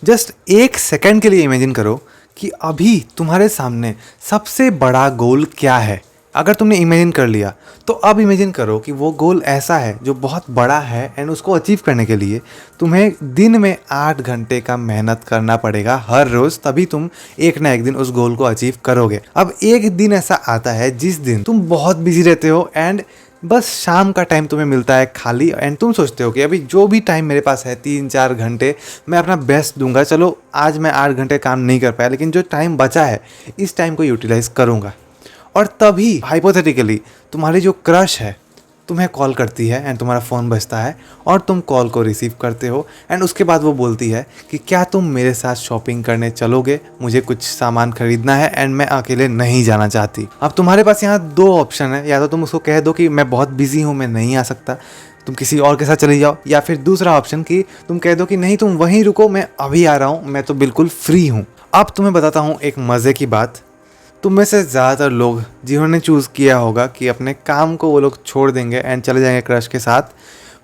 Just एक second के लिए इमेजिन करो कि अभी तुम्हारे सामने सबसे बड़ा गोल क्या है। अगर तुमने इमेजिन कर लिया तो अब इमेजिन करो कि वो गोल ऐसा है जो बहुत बड़ा है एंड उसको अचीव करने के लिए तुम्हें दिन में 8 घंटे का मेहनत करना पड़ेगा हर रोज़, तभी तुम एक ना एक दिन उस गोल को अचीव करोगे। अब एक दिन ऐसा आता है जिस दिन तुम बहुत बिजी रहते हो एंड बस शाम का टाइम तुम्हें मिलता है खाली एंड तुम सोचते हो कि अभी जो भी टाइम मेरे पास है 3-4 घंटे मैं अपना बेस्ट दूंगा। चलो आज मैं 8 घंटे काम नहीं कर पाया लेकिन जो टाइम बचा है इस टाइम को यूटिलाइज करूंगा। और तभी हाइपोथेटिकली तुम्हारी जो क्रश है तुम्हें कॉल करती है एंड तुम्हारा फ़ोन बजता है और तुम कॉल को रिसीव करते हो एंड उसके बाद वो बोलती है कि क्या तुम मेरे साथ शॉपिंग करने चलोगे, मुझे कुछ सामान खरीदना है एंड मैं अकेले नहीं जाना चाहती। अब तुम्हारे पास यहाँ दो ऑप्शन है, या तो तुम उसको कह दो कि मैं बहुत बिजी हूँ, मैं नहीं आ सकता, तुम किसी और के साथ चले जाओ, या फिर दूसरा ऑप्शन कि तुम कह दो कि नहीं तुम वहीं रुको, मैं अभी आ रहा हूँ, मैं तो बिल्कुल फ्री हूँ। अब तुम्हें बताता हूँ एक मज़े की बात। तुम में से ज़्यादातर लोग जिन्होंने चूज़ किया होगा कि अपने काम को वो लोग छोड़ देंगे एंड चले जाएंगे क्रश के साथ,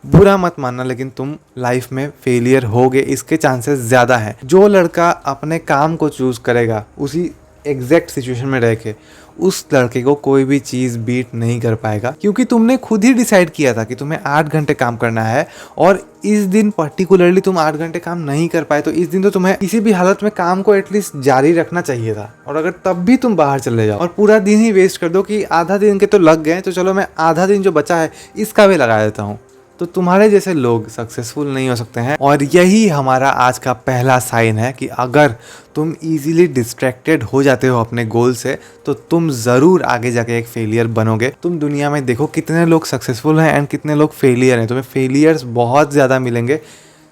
बुरा मत मानना लेकिन तुम लाइफ में फेलियर होगे, इसके चांसेस ज़्यादा हैं। जो लड़का अपने काम को चूज़ करेगा उसी एग्जैक्ट सिचुएशन में रह के उस लड़के को कोई भी चीज़ बीट नहीं कर पाएगा, क्योंकि तुमने खुद ही डिसाइड किया था कि तुम्हें 8 घंटे काम करना है और इस दिन पर्टिकुलरली तुम 8 घंटे काम नहीं कर पाए तो इस दिन तो तुम्हें किसी भी हालत में काम को एटलीस्ट जारी रखना चाहिए था। और अगर तब भी तुम बाहर चले जाओ और पूरा दिन ही वेस्ट कर दो कि आधा दिन के तो लग गए तो चलो मैं आधा दिन जो बचा है इसका भी लगा देता हूँ, तो तुम्हारे जैसे लोग सक्सेसफुल नहीं हो सकते हैं। और यही हमारा आज का पहला साइन है कि अगर तुम इजीली डिस्ट्रैक्टेड हो जाते हो अपने गोल से तो तुम ज़रूर आगे जाके एक फेलियर बनोगे। तुम दुनिया में देखो कितने लोग सक्सेसफुल हैं एंड कितने लोग फेलियर हैं, तुम्हें फेलियर्स बहुत ज़्यादा मिलेंगे।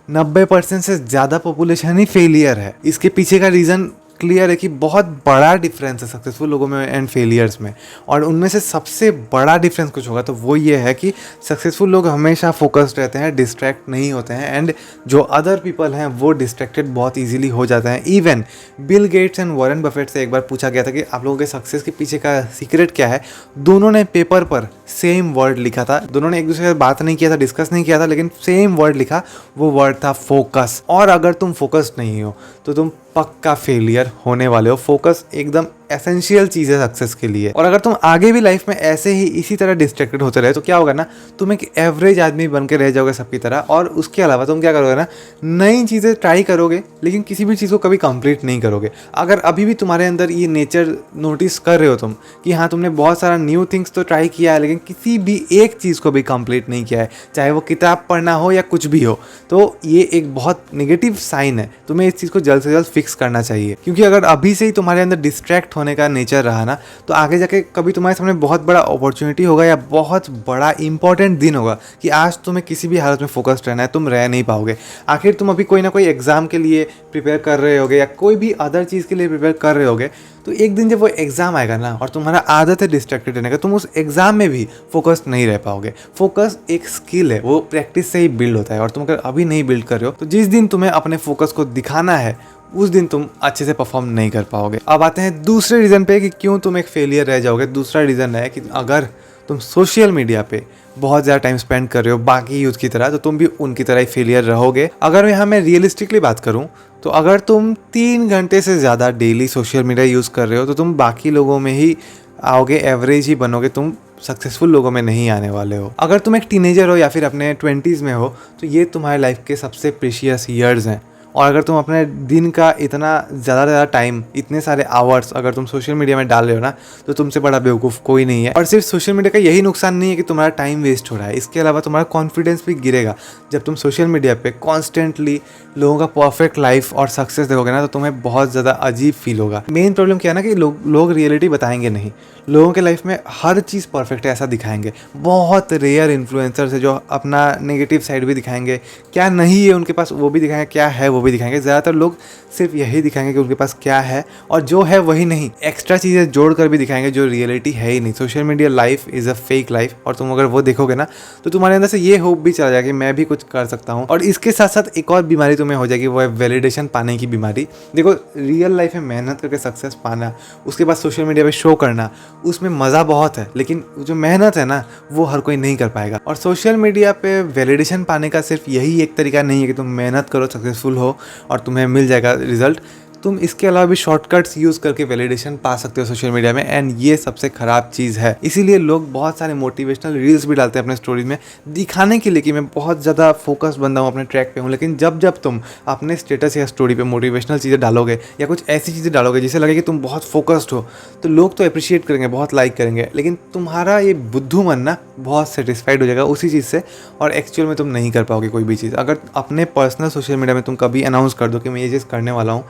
90% से ज़्यादा पॉपुलेशन ही फेलियर है। इसके पीछे का रीज़न क्लियर है कि बहुत बड़ा डिफरेंस है सक्सेसफुल लोगों में एंड फेलियर्स में, और उनमें से सबसे बड़ा डिफरेंस कुछ होगा तो वो ये है कि सक्सेसफुल लोग हमेशा फोकस्ड रहते हैं, डिस्ट्रैक्ट नहीं होते हैं, एंड जो अदर पीपल हैं वो डिस्ट्रैक्टेड बहुत इजीली हो जाते हैं। Even Bill Gates and Warren Buffett से एक बार पूछा गया था कि आप लोगों के सक्सेस के पीछे का सीक्रेट क्या है। दोनों ने पेपर पर सेम वर्ड लिखा था, दोनों ने एक दूसरे से बात नहीं किया था, डिस्कस नहीं किया था, लेकिन सेम वर्ड लिखा, वो वर्ड था फोकस। और अगर तुम फोकस्ड नहीं हो तो तुम पक्का फेलियर होने वाले हो। फोकस एकदम एसेंशियल चीज़ है सक्सेस के लिए। और अगर तुम आगे भी लाइफ में ऐसे ही इसी तरह डिस्ट्रैक्टेड होते रहे तो क्या होगा ना, तुम एक एवरेज आदमी बन के रह जाओगे सबकी तरह। और उसके अलावा तुम क्या करोगे ना, नई चीज़ें ट्राई करोगे लेकिन किसी भी चीज़ को कभी कंप्लीट नहीं करोगे। अगर अभी भी तुम्हारे अंदर ये नेचर नोटिस कर रहे हो तुम कि हाँ तुमने बहुत सारा न्यू थिंग्स तो ट्राई किया है लेकिन किसी भी एक चीज़ को भी कंप्लीट नहीं किया है, चाहे वो किताब पढ़ना हो या कुछ भी हो, तो ये एक बहुत नेगेटिव साइन है। तुम्हें इस चीज़ को जल्द से जल्द फिक्स करना चाहिए, क्योंकि अगर अभी से ही तुम्हारे अंदर डिस्ट्रैक्ट होने का नेचर रहा ना तो आगे जाके कभी तुम्हारे सामने बहुत बड़ा अपॉर्चुनिटी होगा या बहुत बड़ा इंपॉर्टेंट दिन होगा कि आज तुम्हें किसी भी हालत में फोकस्ड रहना है, तुम रह नहीं पाओगे। आखिर तुम अभी कोई ना कोई एग्जाम के लिए प्रिपेयर कर रहे होगे या कोई भी अदर चीज़ के लिए प्रिपेयर कर रहे होगे, तो एक दिन जब वो एग्ज़ाम आएगा ना और तुम्हारा आदत है डिस्ट्रैक्टेड रहने का, तुम उस एग्ज़ाम में भी फोकस्ड नहीं रह पाओगे। फोकस एक स्किल है, वो प्रैक्टिस से ही बिल्ड होता है, और तुम अगर अभी नहीं बिल्ड कर रहे हो तो जिस दिन तुम्हें अपने फोकस को दिखाना है उस दिन तुम अच्छे से परफॉर्म नहीं कर पाओगे। अब आते हैं दूसरे रीज़न पे कि क्यों तुम एक फेलियर रह जाओगे। दूसरा रीज़न है कि अगर तुम सोशल मीडिया पे बहुत ज़्यादा टाइम स्पेंड कर रहे हो बाकी यूथ की तरह, तो तुम भी उनकी तरह ही फेलियर रहोगे। अगर यहाँ मैं रियलिस्टिकली बात करूँ तो अगर तुम 3 घंटे से ज़्यादा डेली सोशल मीडिया यूज़ कर रहे हो तो तुम बाकी लोगों में ही आओगे, एवरेज ही बनोगे, तुम सक्सेसफुल लोगों में नहीं आने वाले हो। अगर तुम एक टीनेजर हो या फिर अपने 20s में हो तो ये तुम्हारे लाइफ के सबसे प्रीशियस ईयर्स हैं। और अगर तुम अपने दिन का इतना ज़्यादा टाइम, इतने सारे आवर्स अगर तुम सोशल मीडिया में डाल रहे हो ना, तो तुमसे बड़ा बेवकूफ़ कोई नहीं है। और सिर्फ सोशल मीडिया का यही नुकसान नहीं है कि तुम्हारा टाइम वेस्ट हो रहा है, इसके अलावा तुम्हारा कॉन्फिडेंस भी गिरेगा। जब तुम सोशल मीडिया पे कॉन्स्टेंटली लोगों का परफेक्ट लाइफ और सक्सेस देखोगे ना तो तुम्हें बहुत ज़्यादा अजीब फील होगा। मेन प्रॉब्लम क्या है ना कि लोग रियलिटी बताएंगे नहीं। लोगों के लाइफ में हर चीज़ परफेक्ट है ऐसा दिखाएंगे। बहुत रेयर इन्फ्लुएंसर्स है जो अपना नेगेटिव साइड भी दिखाएंगे, क्या नहीं है उनके पास वो भी दिखाएंगे, क्या है वो भी दिखाएंगे। ज़्यादातर लोग सिर्फ यही दिखाएंगे कि उनके पास क्या है, और जो है वही नहीं, एक्स्ट्रा चीज़ें जोड़ कर भी दिखाएंगे जो रियलिटी है ही नहीं। Social media life is a fake life, और तुम अगर वो देखोगे ना तो तुम्हारे अंदर से ये होप भी चला जाएगा कि मैं भी कुछ कर सकता हूँ। और इसके साथ साथ एक और बीमारी तुम्हें हो जाएगी, वो है वैलिडेशन पाने की बीमारी। देखो, रियल लाइफ में मेहनत करके सक्सेस पाना, उसके बाद सोशल मीडिया पे शो करना, उसमें मज़ा बहुत है, लेकिन जो मेहनत है ना वो हर कोई नहीं कर पाएगा। और सोशल मीडिया पे वैलिडेशन पाने का सिर्फ यही एक तरीका नहीं है कि तुम मेहनत करो सक्सेसफुल हो, हो और तुम्हें मिल जाएगा रिजल्ट। तुम इसके अलावा भी शॉर्टकट्स यूज़ करके वैलिडेशन पा सकते हो सोशल मीडिया में, एंड ये सबसे ख़राब चीज़ है। इसीलिए लोग बहुत सारे मोटिवेशनल रील्स भी डालते हैं अपने स्टोरीज में, दिखाने के लिए कि मैं बहुत ज़्यादा फोकस बंदा हूँ, अपने ट्रैक पे हूँ। लेकिन जब जब तुम अपने स्टेटस या स्टोरी पे मोटिवेशनल चीज़ें डालोगे या कुछ ऐसी चीज़ें डालोगे जिससे लगे कि तुम बहुत फोकस्ड हो, तो लोग तो अप्रिशिएट करेंगे, बहुत लाइक करेंगे, लेकिन तुम्हारा ये बुद्धू मन ना बहुत सेटिस्फाइड हो जाएगा उसी चीज़ से, और एक्चुअल में तुम नहीं कर पाओगे कोई भी चीज़। अगर अपने पर्सनल सोशल मीडिया में तुम कभी अनाउंस कर दो कि मैं ये चीज़ करने वाला हूँ,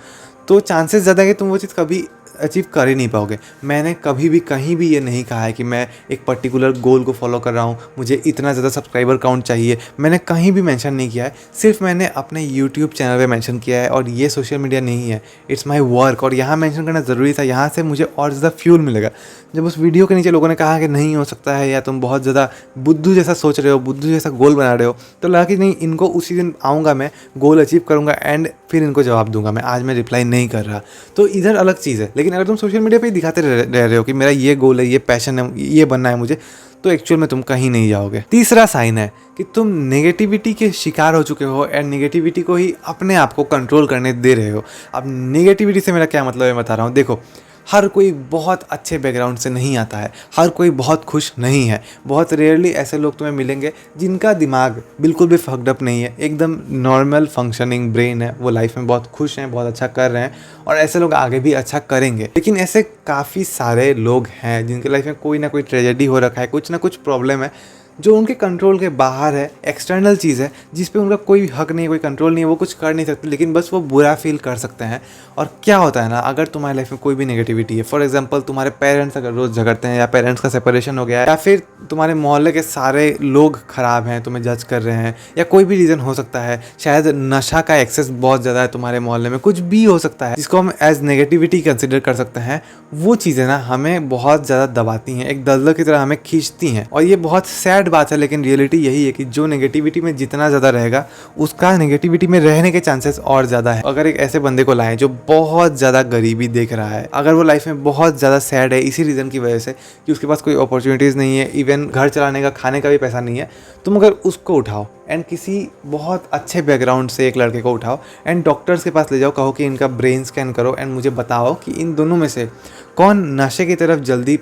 तो चांसेस ज़्यादा है कि तुम वो चीज़ कभी अचीव कर ही नहीं पाओगे। मैंने कभी भी कहीं भी ये नहीं कहा है कि मैं एक पर्टिकुलर गोल को फॉलो कर रहा हूँ, मुझे इतना ज़्यादा सब्सक्राइबर काउंट चाहिए, मैंने कहीं भी मेंशन नहीं किया है। सिर्फ मैंने अपने यूट्यूब चैनल पे मेंशन किया है, और ये सोशल मीडिया नहीं है, इट्स माय वर्क। और यहाँ मेंशन करना ज़रूरी था, यहाँ से मुझे और ज़्यादा फ्यूल मिलेगा। जब उस वीडियो के नीचे लोगों ने कहा कि नहीं हो सकता है, या तुम बहुत ज़्यादा बुद्धू जैसा सोच रहे हो, बुद्धू जैसा गोल बना रहे हो, तो लगा कि नहीं, इनको उसी दिन आऊँगा, मैं गोल अचीव करूँगा एंड फिर इनको जवाब दूंगा। मैं आज मैं रिप्लाई नहीं कर रहा, तो इधर अलग चीज़ है। लेकिन अगर तुम सोशल मीडिया पे ही दिखाते रह रहे हो कि मेरा ये गोल है, ये पैशन है, ये बनना है मुझे, तो एक्चुअल में तुम कहीं नहीं जाओगे। तीसरा साइन है कि तुम नेगेटिविटी के शिकार हो चुके हो एंड नेगेटिविटी को ही अपने आप को कंट्रोल करने दे रहे हो। अब नेगेटिविटी से मेरा क्या मतलब है बता रहा हूँ। देखो, हर कोई बहुत अच्छे बैकग्राउंड से नहीं आता है, हर कोई बहुत खुश नहीं है। बहुत रेयरली ऐसे लोग तुम्हें मिलेंगे जिनका दिमाग बिल्कुल भी फक्ड अप नहीं है, एकदम नॉर्मल फंक्शनिंग ब्रेन है, वो लाइफ में बहुत खुश हैं, बहुत अच्छा कर रहे हैं, और ऐसे लोग आगे भी अच्छा करेंगे। लेकिन ऐसे काफ़ी सारे लोग हैं जिनके लाइफ में कोई ना कोई ट्रेजेडी हो रखा है, कुछ ना कुछ प्रॉब्लम है जो उनके कंट्रोल के बाहर है, एक्सटर्नल चीज़ है जिस पे उनका कोई हक नहीं है, कोई कंट्रोल नहीं है, वो कुछ कर नहीं सकते, लेकिन बस वो बुरा फील कर सकते हैं। और क्या होता है ना, अगर तुम्हारी लाइफ में कोई भी नेगेटिविटी है, फॉर एग्जांपल तुम्हारे पेरेंट्स अगर रोज़ झगड़ते हैं, या पेरेंट्स का सेपरेशन हो गया है, या फिर तुम्हारे मोहल्ले के सारे लोग ख़राब हैं, तुम्हें जज कर रहे हैं, या कोई भी रीज़न हो सकता है, शायद नशा का एक्सेस बहुत ज़्यादा है तुम्हारे मोहल्ले में, कुछ भी हो सकता है जिसको हम एज नेगेटिविटी कंसिडर कर सकते हैं, वो चीज़ें ना हमें बहुत ज़्यादा दबाती हैं, एक दलदल की तरह हमें खींचती हैं। और ये बहुत सैड बात है, लेकिन रियलिटी यही है कि जो नेगेटिविटी में जितना ज़्यादा रहेगा, उसका नेगेटिविटी में रहने के चांसेस और ज़्यादा है। अगर एक ऐसे बंदे को लाएं जो बहुत ज़्यादा गरीबी देख रहा है, अगर वो लाइफ में बहुत ज़्यादा सैड है इसी रीज़न की वजह से कि उसके पास कोई अपॉर्चुनिटीज़ नहीं है, इवन घर चलाने का, खाने का भी पैसा नहीं है, तुम अगर उसको उठाओ एंड किसी बहुत अच्छे बैकग्राउंड से एक लड़के को उठाओ एंड डॉक्टर्स के पास ले जाओ, कहो कि इनका ब्रेन स्कैन करो एंड मुझे बताओ कि इन दोनों में से कौन नशे की तरफ जल्दी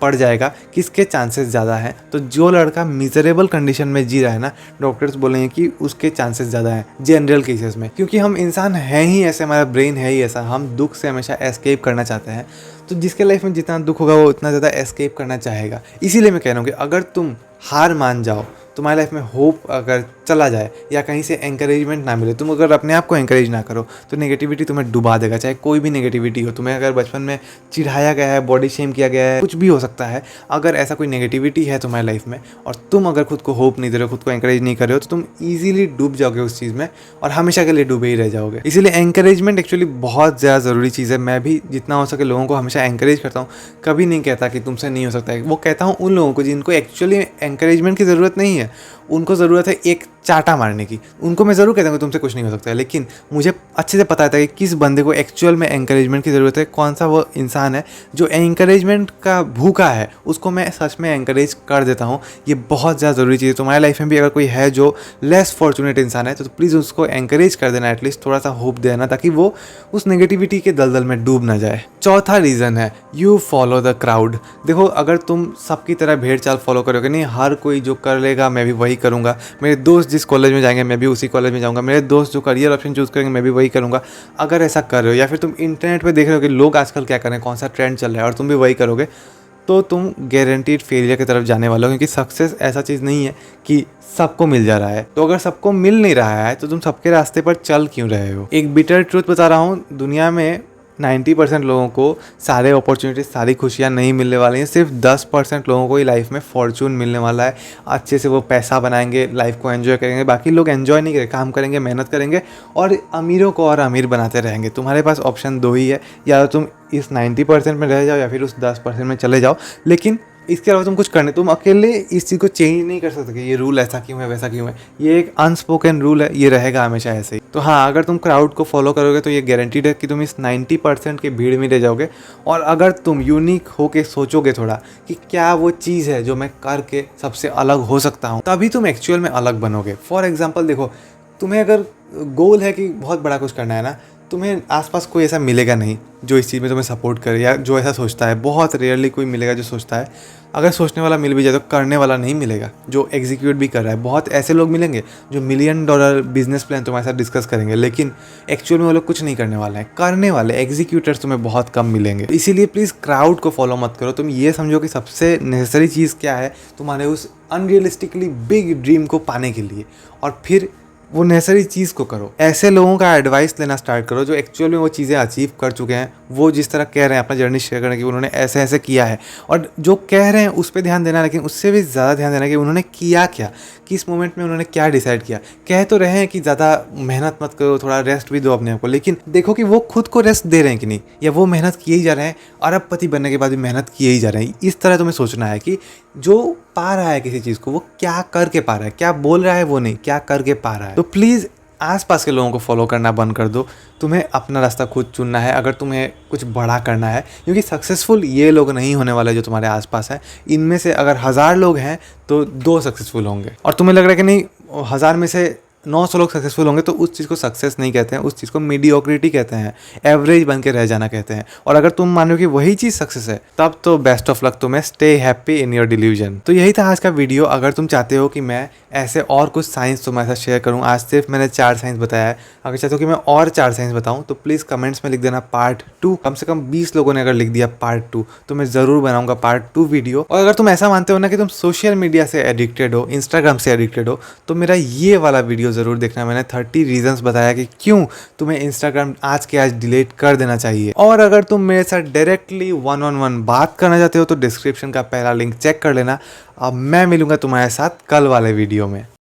पड़ जाएगा, किसके चांसेस ज़्यादा हैं, तो जो लड़का मिजरेबल कंडीशन में जी रहा है ना, डॉक्टर्स बोलेंगे कि उसके चांसेस ज़्यादा हैं जनरल केसेस में। क्योंकि हम इंसान हैं ही ऐसे, हमारा ब्रेन है ही ऐसा, हम दुख से हमेशा एस्केप करना चाहते हैं। तो जिसके लाइफ में जितना दुख होगा वो उतना ज़्यादा एस्केप करना चाहेगा। इसीलिए मैं कह रहा हूँ कि अगर तुम हार मान जाओ, तुम्हारी लाइफ में होप अगर चला जाए, या कहीं से एंकरेजमेंट ना मिले, तुम अगर अपने आप को एंकरेज ना करो, तो नेगेटिविटी तुम्हें डुबा देगा। चाहे कोई भी नेगेटिविटी हो, तुम्हें अगर बचपन में चिढ़ाया गया है, बॉडी शेम किया गया है, कुछ भी हो सकता है, अगर ऐसा कोई नेगेटिविटी है तुम्हारी लाइफ में और तुम अगर खुद को होप नहीं दे रहे हो, खुद को एंकरेज नहीं कर रहे हो, तो तुम ईजिली डूब जाओगे उस चीज़ में और हमेशा के लिए डूबे ही रह जाओगे। इसीलिए एंकरेजमेंट एक्चुअली बहुत ज़्यादा ज़रूरी चीज़ है। मैं भी जितना हो सके लोगों को हमेशा एंकरेज करता हूँ, कभी नहीं कहता कि तुमसे नहीं हो सकता है। वो कहता हूँ उन लोगों को जिनको एक्चुअली एंकरेजमेंट की ज़रूरत नहीं है, उनको ज़रूरत है एक चाटा मारने की। उनको मैं ज़रूर कहता हूँ कि तुमसे कुछ नहीं हो सकता है, लेकिन मुझे अच्छे से पता है कि किस बंदे को एक्चुअल में एंकरेजमेंट की ज़रूरत है, कौन सा वो इंसान है जो एंकरेजमेंट का भूखा है, उसको मैं सच में एंकरेज कर देता हूँ। ये बहुत ज़्यादा ज़रूरी चीज़ है। तुम्हारी लाइफ में भी अगर कोई है जो लेस फॉर्चुनेट इंसान है, तो प्लीज़ उसको एंकरेज कर देना, एटलीस्ट थोड़ा सा होप देना, ताकि वो उस नेगेटिविटी के दलदल में डूब ना जाए। चौथा रीज़न है यू फॉलो द क्राउड। देखो, अगर तुम सबकी तरह भेड़ चाल फॉलो करोगे, नहीं हर कोई जो कर लेगा मैं भी वही करूँगा, मेरे दोस्त जिस कॉलेज में जाएंगे मैं भी उसी कॉलेज में जाऊँगा, मेरे दोस्त जो करियर ऑप्शन चूज़ करेंगे मैं भी वही करूँगा, अगर ऐसा कर रहे हो, या फिर तुम इंटरनेट पे देख रहे हो कि लोग आजकल क्या कर रहे हैं, कौन सा ट्रेंड चल रहा है, और तुम भी वही करोगे, तो तुम गारंटीड फेलियर की तरफ जाने वाले हो। क्योंकि सक्सेस ऐसा चीज़ नहीं है कि सबको मिल जा रहा है। तो अगर सबको मिल नहीं रहा है तो तुम सबके रास्ते पर चल क्यों रहे हो। एक बिटर ट्रूथ बता रहा हूँ, दुनिया में 90% लोगों को सारे अपॉर्चुनिटीज, सारी खुशियाँ नहीं मिलने वाली हैं। सिर्फ 10% लोगों को ही लाइफ में फॉर्चून मिलने वाला है। अच्छे से वो पैसा बनाएंगे, लाइफ को एंजॉय करेंगे। बाकी लोग एंजॉय नहीं करेंगे, काम करेंगे, मेहनत करेंगे और अमीरों को और अमीर बनाते रहेंगे। तुम्हारे पास ऑप्शन दो ही है, या तो तुम इस 90% में रह जाओ या फिर उस 10% में चले जाओ। लेकिन इसके अलावा तुम कुछ करने, तुम अकेले इस चीज़ को चेंज नहीं कर सकते कि ये रूल ऐसा क्यों है, वैसा क्यों है। ये एक अनस्पोकन रूल है, ये रहेगा हमेशा ऐसे ही। तो हाँ, अगर तुम क्राउड को फॉलो करोगे तो ये गारंटीड है कि तुम इस 90% के भीड़ में रह जाओगे। और अगर तुम यूनिक होके सोचोगे थोड़ा कि क्या वो चीज़ है जो मैं करके सबसे अलग हो सकता हूँ, तभी तुम एक्चुअल में अलग बनोगे। फॉर एग्जाम्पल देखो, तुम्हें अगर गोल है कि बहुत बड़ा कुछ करना है ना, तुम्हें आसपास कोई ऐसा मिलेगा नहीं जो इस चीज़ में तुम्हें सपोर्ट करे या जो ऐसा सोचता है। बहुत रेयरली कोई मिलेगा जो सोचता है। अगर सोचने वाला मिल भी जाए तो करने वाला नहीं मिलेगा जो एग्जीक्यूट भी कर रहा है। बहुत ऐसे लोग मिलेंगे जो $1,000,000 बिजनेस प्लान तुम्हारे साथ डिस्कस करेंगे, लेकिन एक्चुअल में वो लोग कुछ नहीं करने वाले हैं। करने वाले एग्जीक्यूटर्स तुम्हें बहुत कम मिलेंगे। इसीलिए प्लीज़ क्राउड को फॉलो मत करो। तुम ये समझो कि सबसे नेसेसरी चीज़ क्या है तुम्हारे उस अनरियलिस्टिकली बिग ड्रीम को पाने के लिए, और फिर वो नेसेसरी चीज़ को करो। ऐसे लोगों का एडवाइस लेना स्टार्ट करो जो एक्चुअल में वो चीज़ें अचीव कर चुके हैं। वो जिस तरह कह रहे हैं अपना जर्नी शेयर करने की, उन्होंने ऐसे ऐसे किया है, और जो कह रहे हैं उस पर ध्यान देना, लेकिन उससे भी ज़्यादा ध्यान देना कि उन्होंने किया क्या, किस मोमेंट में उन्होंने क्या डिसाइड किया। कह तो रहे हैं कि ज़्यादा मेहनत मत करो, थोड़ा रेस्ट भी दो अपने आप को, लेकिन देखो कि वो खुद को रेस्ट दे रहे हैं कि नहीं, या वो मेहनत किए ही जा रहे हैं, अरबपति बनने के बाद भी मेहनत किए ही जा रहे हैं। इस तरह तुम्हें सोचना है कि जो पा रहा है किसी चीज़ को वो क्या करके पा रहा है, क्या बोल रहा है वो नहीं, क्या करके पा रहा है। तो प्लीज़ आसपास के लोगों को फॉलो करना बंद कर दो। तुम्हें अपना रास्ता खुद चुनना है अगर तुम्हें कुछ बड़ा करना है, क्योंकि सक्सेसफुल ये लोग नहीं होने वाले जो तुम्हारे आसपास हैं। इनमें से अगर 1000 लोग हैं तो 2 सक्सेसफुल होंगे, और तुम्हें लग रहा है कि नहीं 1000 में से 900 लोग सक्सेसफुल होंगे, तो उस चीज़ को सक्सेस नहीं कहते हैं, उस चीज़ को मीडियोक्रिटी कहते हैं, एवरेज बन के रह जाना कहते हैं। और अगर तुम मानो कि वही चीज़ सक्सेस है, तब तो बेस्ट ऑफ लक तुम्हें। Stay happy in your delusion. तो यही था आज का वीडियो। अगर तुम चाहते हो कि मैं ऐसे और कुछ साइंस तुम्हारे साथ शेयर करूँ, आज सिर्फ मैंने 4 साइंस बताया है, अगर चाहते हो कि मैं और 4 साइंस बताऊँ तो प्लीज़ कमेंट्स में लिख देना पार्ट 2। कम से कम 20 लोगों ने अगर लिख दिया पार्ट 2 तो मैं ज़रूर बनाऊंगा पार्ट 2 वीडियो। और अगर तुम ऐसा मानते हो ना कि तुम सोशल मीडिया से एडिक्टेड हो, इंस्टाग्राम से एडिक्टेड हो, तो मेरा ये वाला वीडियो ज़रूर देखना। मैंने 30 रीजंस बताया कि क्यों तुम्हें इंस्टाग्राम आज के आज डिलीट कर देना चाहिए। और अगर तुम मेरे साथ डायरेक्टली 1-on-1 बात करना चाहते हो तो डिस्क्रिप्शन का पहला लिंक चेक कर लेना। अब मैं मिलूंगा तुम्हारे साथ कल वाले वीडियो में।